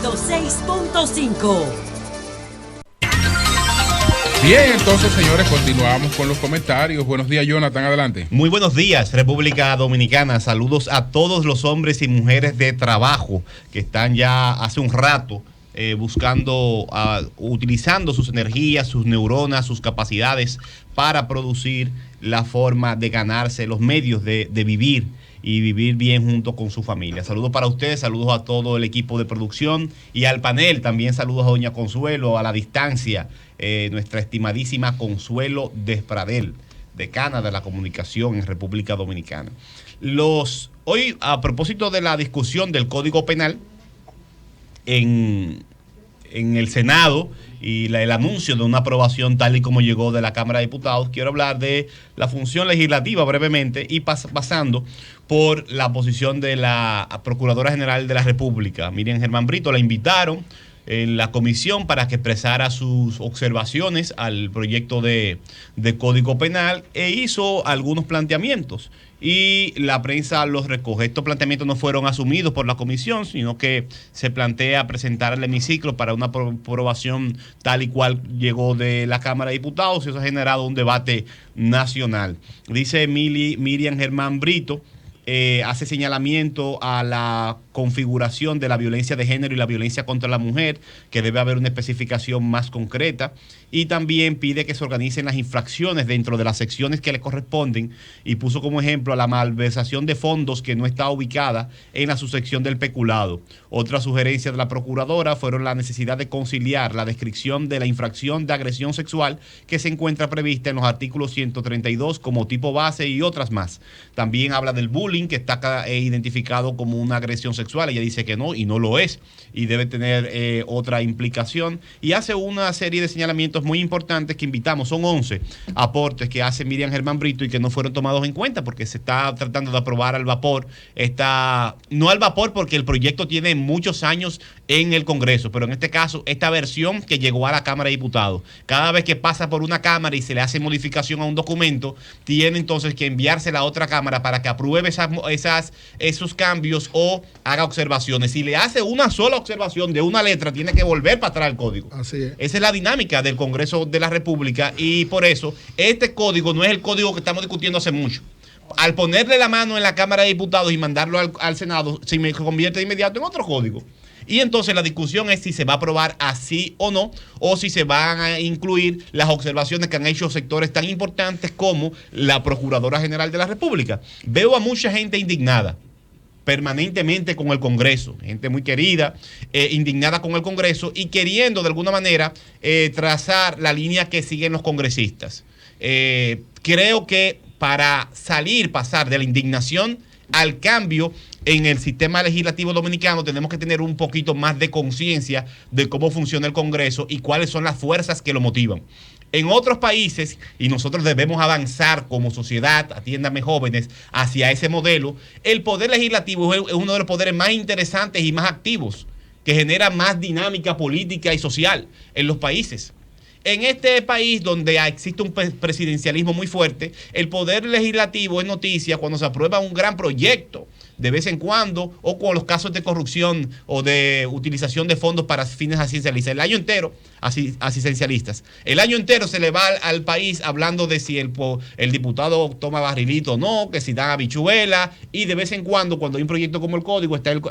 106.5. Bien, entonces, señores, continuamos con los comentarios. Buenos días, Jonathan, adelante. Muy buenos días, República Dominicana. Saludos a todos los hombres y mujeres de trabajo que están ya hace un rato buscando, utilizando sus energías, sus neuronas, sus capacidades para producir la forma de ganarse los medios de vivir y vivir bien junto con su familia. Saludos para ustedes, saludos a todo el equipo de producción y al panel. También saludos a doña Consuelo, a la distancia, nuestra estimadísima Consuelo Despradel, decana de la comunicación en República Dominicana. Hoy, a propósito de la discusión del Código Penal en el Senado y el anuncio de una aprobación tal y como llegó de la Cámara de Diputados, quiero hablar de la función legislativa brevemente y pasando por la posición de la Procuradora General de la República, Miriam Germán Brito. La invitaron en la comisión para que expresara sus observaciones al proyecto de Código Penal e hizo algunos planteamientos y la prensa los recoge. Estos planteamientos no fueron asumidos por la comisión, sino que se plantea presentar el hemiciclo para una aprobación tal y cual llegó de la Cámara de Diputados y eso ha generado un debate nacional. Dice Miriam Germán Brito, hace señalamiento a la configuración de la violencia de género y la violencia contra la mujer, que debe haber una especificación más concreta, y también pide que se organicen las infracciones dentro de las secciones que le corresponden y puso como ejemplo a la malversación de fondos que no está ubicada en la subsección del peculado. Otra sugerencia de la procuradora fueron la necesidad de conciliar la descripción de la infracción de agresión sexual que se encuentra prevista en los artículos 132 como tipo base y otras más. También habla del bullying, que está identificado como una agresión sexual. Ella dice que no y no lo es y debe tener otra implicación, y hace una serie de señalamientos muy importantes que invitamos. Son 11 aportes que hace Miriam Germán Brito y que no fueron tomados en cuenta porque se está tratando de aprobar al vapor. No al vapor porque el proyecto tiene muchos años en el Congreso, pero en este caso esta versión que llegó a la Cámara de Diputados, cada vez que pasa por una Cámara y se le hace modificación a un documento, tiene entonces que enviársela a otra Cámara para que apruebe esos cambios o haga observaciones. Si le hace una sola observación de una letra, tiene que volver para atrás el código. Así es. Esa es la dinámica del Congreso de la República y por eso este código no es el código que estamos discutiendo hace mucho. Al ponerle la mano en la Cámara de Diputados y mandarlo al Senado, se me convierte de inmediato en otro código. Y entonces la discusión es si se va a aprobar así o no, o si se van a incluir las observaciones que han hecho sectores tan importantes como la Procuradora General de la República. Veo a mucha gente indignada permanentemente con el Congreso, gente muy querida, indignada con el Congreso y queriendo de alguna manera trazar la línea que siguen los congresistas. Creo que para pasar de la indignación al cambio en el sistema legislativo dominicano, tenemos que tener un poquito más de conciencia de cómo funciona el Congreso y cuáles son las fuerzas que lo motivan. En otros países, y nosotros debemos avanzar como sociedad, atiéndame jóvenes, hacia ese modelo, el poder legislativo es uno de los poderes más interesantes y más activos, que genera más dinámica política y social en los países. En este país donde existe un presidencialismo muy fuerte, el poder legislativo es noticia cuando se aprueba un gran proyecto de vez en cuando o con los casos de corrupción o de utilización de fondos para fines asistencialistas. El año entero, asistencialistas. El año entero se le va al país hablando de si el diputado toma barrilito o no, que si dan habichuela, y de vez en cuando hay un proyecto como el Código, está el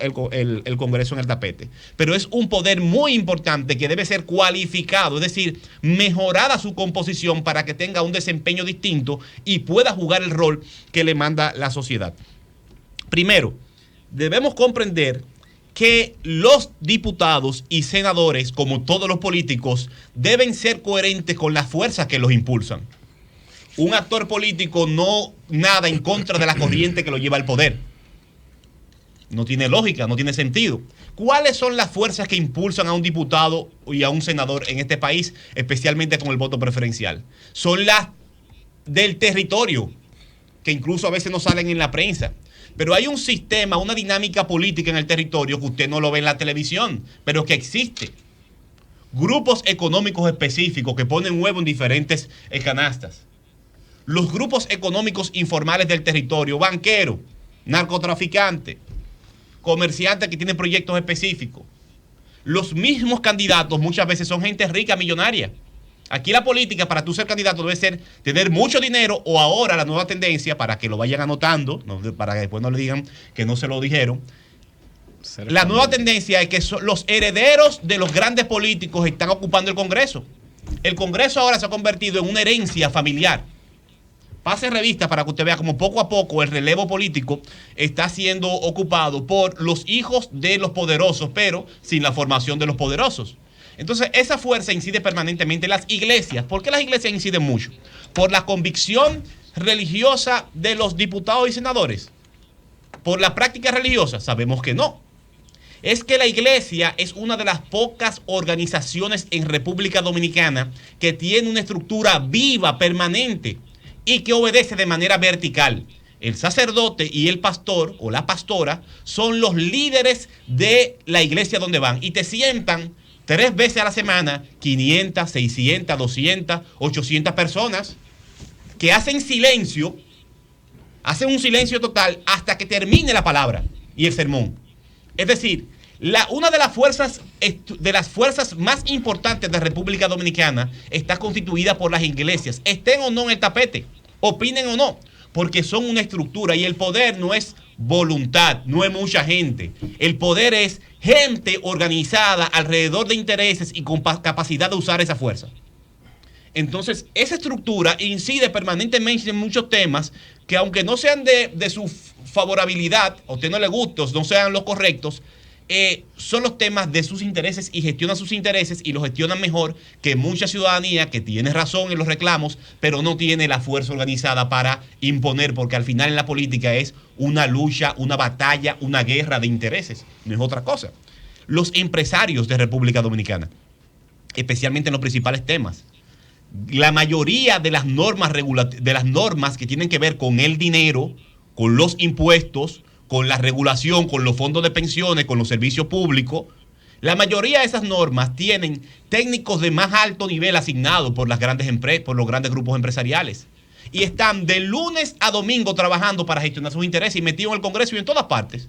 Congreso en el tapete. Pero es un poder muy importante que debe ser cualificado, es decir, mejorada su composición para que tenga un desempeño distinto y pueda jugar el rol que le manda la sociedad. Primero, debemos comprender que los diputados y senadores, como todos los políticos, deben ser coherentes con las fuerzas que los impulsan. Un actor político no nada en contra de la corriente que lo lleva al poder. No tiene lógica, no tiene sentido. ¿Cuáles son las fuerzas que impulsan a un diputado y a un senador en este país, especialmente con el voto preferencial? Son las del territorio, que incluso a veces no salen en la prensa. Pero hay un sistema, una dinámica política en el territorio que usted no lo ve en la televisión, pero que existe. Grupos económicos específicos que ponen huevo en diferentes canastas. Los grupos económicos informales del territorio, banqueros, narcotraficantes, comerciantes que tienen proyectos específicos. los mismos candidatos muchas veces son gente rica, millonaria. Aquí la política, para tú ser candidato, debe ser tener mucho dinero, o ahora la nueva tendencia, para que lo vayan anotando, para que después no le digan que no se lo dijeron. La nueva tendencia es que los herederos de los grandes políticos están ocupando el Congreso. El Congreso ahora se ha convertido en una herencia familiar. Pase revista para que usted vea cómo poco a poco el relevo político está siendo ocupado por los hijos de los poderosos, pero sin la formación de los poderosos. Entonces, esa fuerza incide permanentemente en las iglesias. ¿Por qué las iglesias inciden mucho? Por la convicción religiosa de los diputados y senadores. Por la práctica religiosa, sabemos que no. Es que la iglesia es una de las pocas organizaciones en República Dominicana que tiene una estructura viva, permanente, y que obedece de manera vertical. El sacerdote y el pastor o la pastora son los líderes de la iglesia donde van, y te sientan 3 veces a la semana 500, 600, 200, 800 personas que hacen silencio, hacen un silencio total hasta que termine la palabra y el sermón. Es decir, una de las fuerzas más importantes de República Dominicana está constituida por las iglesias, estén o no en el tapete, opinen o no, porque son una estructura, y el poder no es voluntad, no es mucha gente. El poder es gente organizada alrededor de intereses y con capacidad de usar esa fuerza. Entonces, esa estructura incide permanentemente en muchos temas que, aunque no sean de su favorabilidad, o a usted no le guste, o no sean los correctos, son los temas de sus intereses, y gestionan sus intereses y los gestionan mejor que mucha ciudadanía que tiene razón en los reclamos, pero no tiene la fuerza organizada para imponer, porque al final en la política es una lucha, una batalla, una guerra de intereses, no es otra cosa. Los empresarios de República Dominicana, especialmente en los principales temas, la mayoría de las normas que tienen que ver con el dinero, con los impuestos, con la regulación, con los fondos de pensiones, con los servicios públicos, la mayoría de esas normas tienen técnicos de más alto nivel asignados por las grandes empresas, por los grandes grupos empresariales, y están de lunes a domingo trabajando para gestionar sus intereses, y metidos en el Congreso y en todas partes,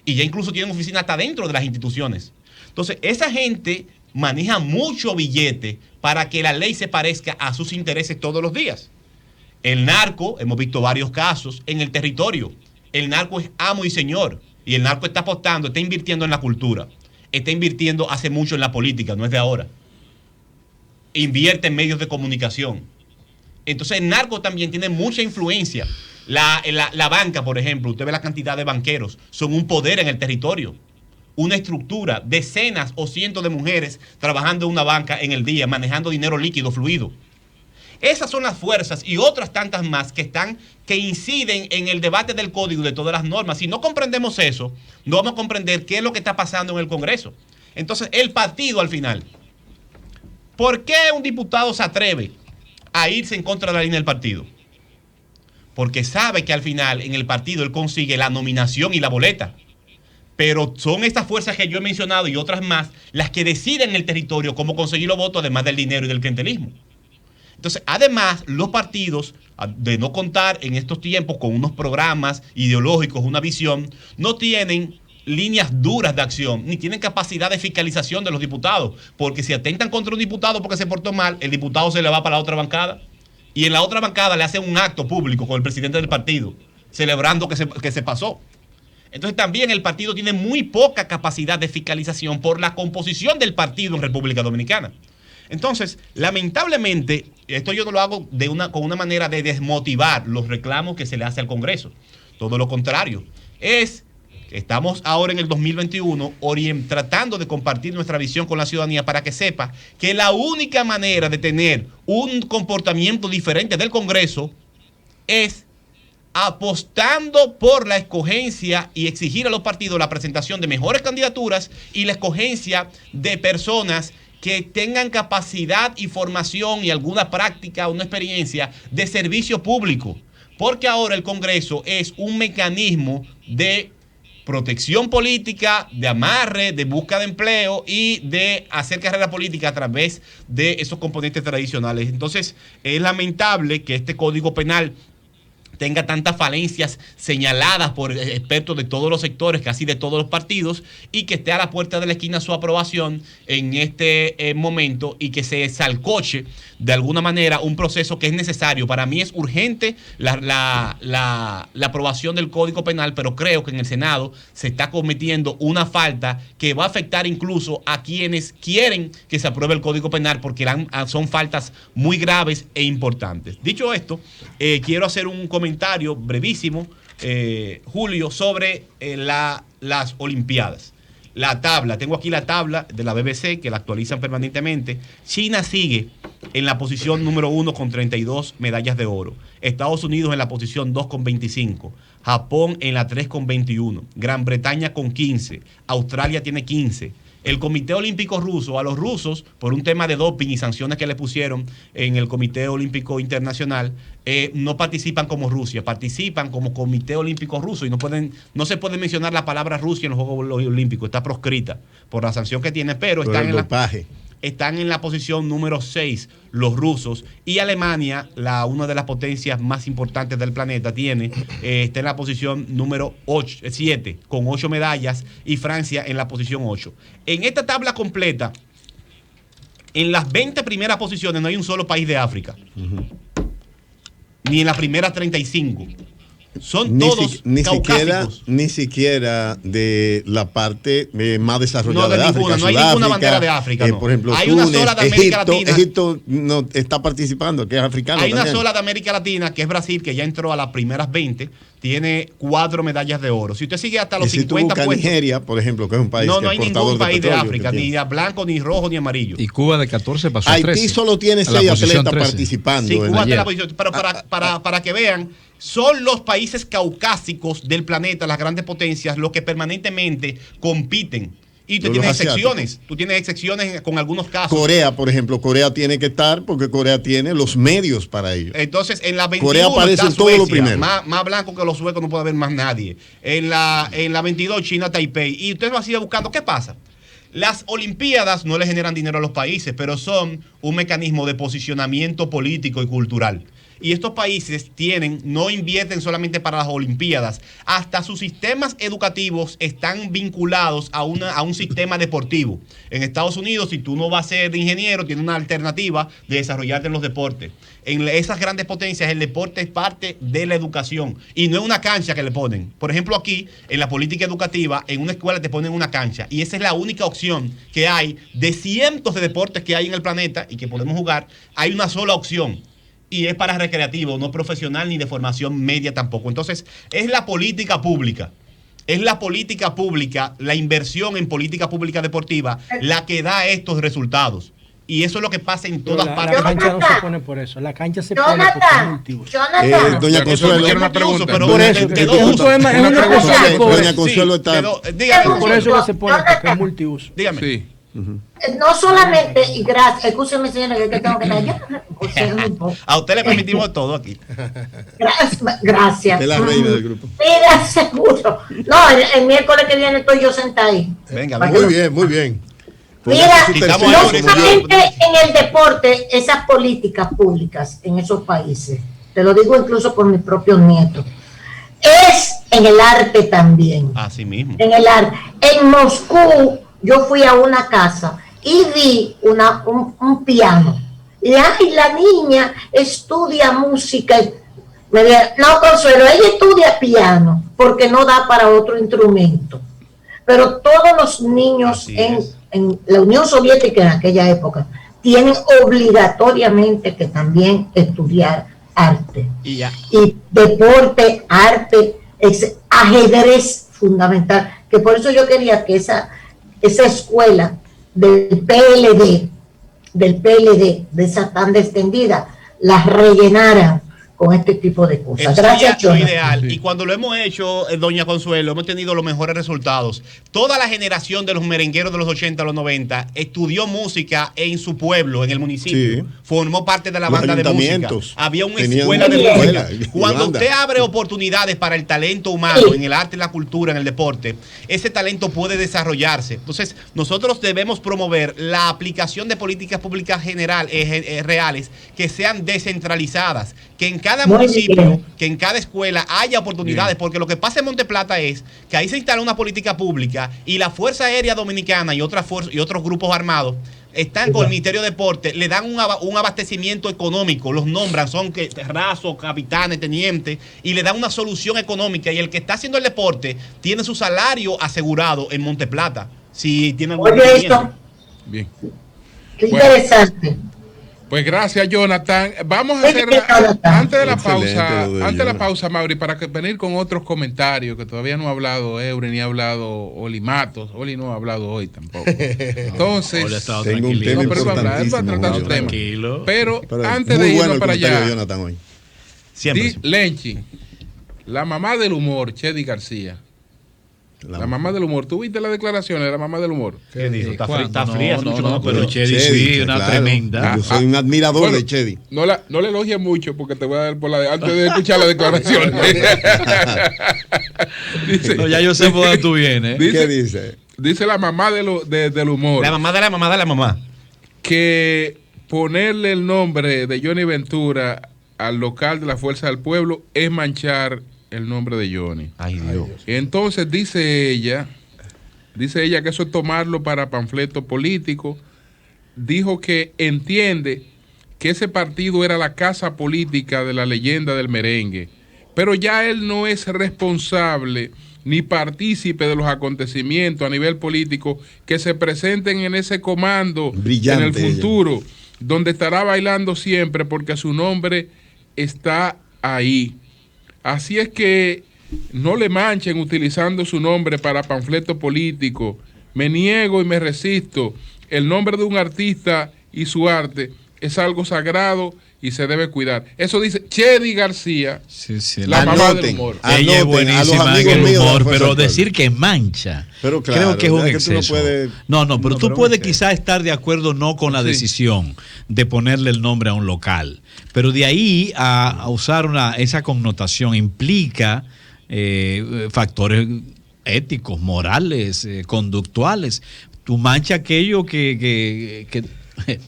y ya incluso tienen oficinas hasta dentro de las instituciones. Entonces, esa gente maneja mucho billete para que la ley se parezca a sus intereses todos los días. El narco, hemos visto varios casos en el territorio. El narco es amo y señor, y el narco está apostando, está invirtiendo en la cultura, está invirtiendo hace mucho en la política, no es de ahora. Invierte en medios de comunicación. Entonces el narco también tiene mucha influencia. La banca, por ejemplo, usted ve la cantidad de banqueros, son un poder en el territorio. Una estructura, decenas o cientos de mujeres trabajando en una banca en el día, manejando dinero líquido, fluido. Esas son las fuerzas y otras tantas más que inciden en el debate del código de todas las normas. Si no comprendemos eso, no vamos a comprender qué es lo que está pasando en el Congreso. Entonces, el partido al final. ¿Por qué un diputado se atreve a irse en contra de la línea del partido? Porque sabe que al final en el partido él consigue la nominación y la boleta. Pero son estas fuerzas que yo he mencionado y otras más las que deciden en el territorio cómo conseguir los votos, además del dinero y del clientelismo. Entonces, además, los partidos, de no contar en estos tiempos con unos programas ideológicos, una visión, no tienen líneas duras de acción, ni tienen capacidad de fiscalización de los diputados, porque si atentan contra un diputado porque se portó mal, el diputado se le va para la otra bancada, y en la otra bancada le hacen un acto público con el presidente del partido, celebrando que se pasó. Entonces, también el partido tiene muy poca capacidad de fiscalización por la composición del partido en República Dominicana. Entonces, lamentablemente, esto yo no lo hago con una manera de desmotivar los reclamos que se le hace al Congreso. Todo lo contrario. Estamos ahora en el 2021 tratando de compartir nuestra visión con la ciudadanía para que sepa que la única manera de tener un comportamiento diferente del Congreso es apostando por la escogencia y exigir a los partidos la presentación de mejores candidaturas y la escogencia de personas que tengan capacidad y formación y alguna práctica, una experiencia de servicio público. Porque ahora el Congreso es un mecanismo de protección política, de amarre, de búsqueda de empleo y de hacer carrera política a través de esos componentes tradicionales. Entonces, es lamentable que este Código Penal tenga tantas falencias señaladas por expertos de todos los sectores, casi de todos los partidos, y que esté a la puerta de la esquina su aprobación en este momento y que se salcoche de alguna manera un proceso que es necesario. Para mí es urgente la aprobación del Código Penal, pero creo que en el Senado se está cometiendo una falta que va a afectar incluso a quienes quieren que se apruebe el Código Penal, porque son faltas muy graves e importantes. Dicho esto, quiero hacer un comentario brevísimo, Julio, sobre las Olimpiadas. La tabla, tengo aquí la tabla de la BBC que la actualizan permanentemente. China sigue en la posición número 1 con 32 medallas de oro. Estados Unidos en la posición 2 con 25. Japón en la 3 con 21. Gran Bretaña con 15. Australia tiene 15. El Comité Olímpico Ruso, a los rusos, por un tema de doping y sanciones que le pusieron en el Comité Olímpico Internacional, no participan como Rusia, participan como Comité Olímpico Ruso y no se puede mencionar la palabra Rusia en los Juegos Olímpicos, está proscrita por la sanción que tiene, pero están en la posición número 6 los rusos, y Alemania, una de las potencias más importantes del planeta, está en la posición número 7 con 8 medallas, y Francia en la posición 8. En esta tabla completa, en las 20 primeras posiciones no hay un solo país de África, ni en las primeras 35. Son todos caucásicos. Ni siquiera de la parte más desarrollada de África. No hay ninguna bandera de África. No. Por ejemplo, hay Túnez, una sola de América Latina. Egipto no está participando, que es africano. Hay también. una sola de América Latina, que es Brasil, que ya entró a las primeras 20. Tiene 4 medallas de oro. Si usted sigue hasta los 50 puestos. Nigeria, por ejemplo, que es un país no hay ningún país de África, ni blanco, ni rojo, ni amarillo. Y Cuba de 14 pasó a 13. Haití solo tiene 6 atletas participando. Sí, Cuba está en la posición. Pero para que vean, son los países caucásicos del planeta, las grandes potencias, los que permanentemente compiten. Y tú tienes excepciones. Tú tienes excepciones con algunos casos. Corea, por ejemplo, Corea tiene que estar porque Corea tiene los medios para ello. Entonces, en la 21 Corea aparece en todo lo primero. Más blanco que los suecos no puede haber más nadie. En la 22, China, Taipei. Y usted va a seguir buscando. ¿Qué pasa? Las Olimpiadas no le generan dinero a los países, pero son un mecanismo de posicionamiento político y cultural. Y estos países no invierten solamente para las Olimpiadas, hasta sus sistemas educativos están vinculados a un sistema deportivo. En Estados Unidos, si tú no vas a ser ingeniero, tienes una alternativa de desarrollarte en los deportes. En esas grandes potencias, el deporte es parte de la educación y no es una cancha que le ponen. Por ejemplo, aquí, en la política educativa, en una escuela te ponen una cancha, y esa es la única opción que hay de cientos de deportes que hay en el planeta y que podemos jugar. Hay una sola opción, y es para recreativo, no profesional ni de formación media tampoco. Entonces, es la política pública. Es la política pública, la inversión en política pública deportiva, la que da estos resultados. Y eso es lo que pasa en todas partes. La cancha no se pone por eso. La cancha se pone porque es multiuso. Doña Consuelo, quiero una pregunta. Pero por eso, Doña Consuelo está. Dígame, por eso que se pone porque es multiuso. dígame. Sí. No solamente, y gracias, escúcheme señora, que tengo que estar A usted le permitimos todo aquí. Gracias. Es la reina del grupo. Mira, seguro. No, el miércoles que viene estoy yo sentada ahí. Venga, Muy bien, muy bien. Mira, Quitamos no ahora solamente en el deporte, esas políticas públicas en esos países, te lo digo incluso por mis propios nietos, es en el arte también. Así mismo. En el arte. En Moscú, yo fui a una casa y vi un piano. Y ay, la niña estudia música. Me dijeron, no, Consuelo, ella estudia piano porque no da para otro instrumento. Pero todos los niños en la Unión Soviética en aquella época tienen obligatoriamente que también estudiar arte. Y deporte, arte, ajedrez fundamental. Que por eso yo quería que esa escuela del PLD, de esa tan extendida, la rellenaran con este tipo de cosas. Eso Gracias, es lo ideal. Y cuando lo hemos hecho, doña Consuelo, hemos tenido los mejores resultados. Toda la generación de los merengueros de los 80 a los 90 estudió música en su pueblo, en el municipio. Sí. Formó parte de la banda de música. Había una escuela de música. Cuando usted abre oportunidades para el talento humano, en el arte, en la cultura, en el deporte, ese talento puede desarrollarse. Entonces, nosotros debemos promover la aplicación de políticas públicas reales que sean descentralizadas, que en cada municipio, que en cada escuela haya oportunidades, porque lo que pasa en Monteplata es que ahí se instala una política pública y la Fuerza Aérea Dominicana y otros grupos armados están con el Ministerio de Deporte, le dan un abastecimiento económico, los nombran, son rasos, capitanes, tenientes, y le dan una solución económica, y el que está haciendo el deporte tiene su salario asegurado en Monteplata. Si tiene algún esto. Bien. Qué interesante. Pues gracias, Jonathan. Vamos a hacer antes de la pausa, Mauri, para venir con otros comentarios que todavía no ha hablado Eury ni ha hablado Oli Matos. Oli no ha hablado hoy tampoco. Entonces, tengo un tema importantísimo. Tranquilo. Pero antes de irnos para allá, Jonathan, hoy. Lenchi, la mamá del humor, Chedi García. La mamá del humor. ¿Tú viste las declaraciones de la mamá del humor? ¿Qué dijo? Está fría. No, pero Chedi sí, una tremenda. Yo soy un admirador de Chedi. No le elogies mucho porque te voy a dar por antes de escuchar la declaración. Dice, no, ya yo sé por dónde tú vienes. ¿Qué dice? Dice la mamá del humor. La mamá de la mamá de la mamá. Que ponerle el nombre de Johnny Ventura al local de la Fuerza del Pueblo es manchar el nombre de Johnny. Ay, Dios. Entonces dice ella que eso es tomarlo para panfleto político. Dijo que entiende que ese partido era la casa política de la leyenda del merengue, pero ya él no es responsable ni partícipe de los acontecimientos a nivel político que se presenten en ese comando brillante en el futuro, donde estará bailando siempre porque su nombre está ahí. Así es que no le manchen utilizando su nombre para panfleto político. Me niego y me resisto. El nombre de un artista y su arte es algo sagrado y se debe cuidar. Eso dice Chedi García, la mamá del humor. Ella es buenísima en el humor, pero decir que mancha, pero claro, creo que es un exceso. Pero tú puedes quizás estar de acuerdo no con la decisión de ponerle el nombre a un local, pero de ahí a usar esa connotación implica factores éticos, morales, conductuales. Tú mancha aquello que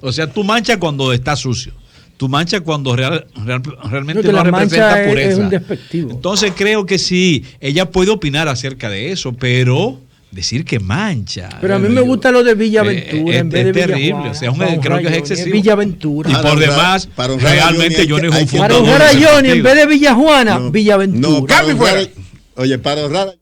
o sea, tú mancha cuando está sucio. Tu mancha cuando realmente no representa pureza. Es un despectivo. Entonces creo que sí, ella puede opinar acerca de eso, pero decir que mancha. Pero a mí me gusta lo de Villaventura en vez de terrible, o sea, creo que es excesivo. Villaventura. Y por demás, realmente Johnny es un fundador. Para honrar a Johnny en vez de Villajuana, Villaventura. Oye, para honrar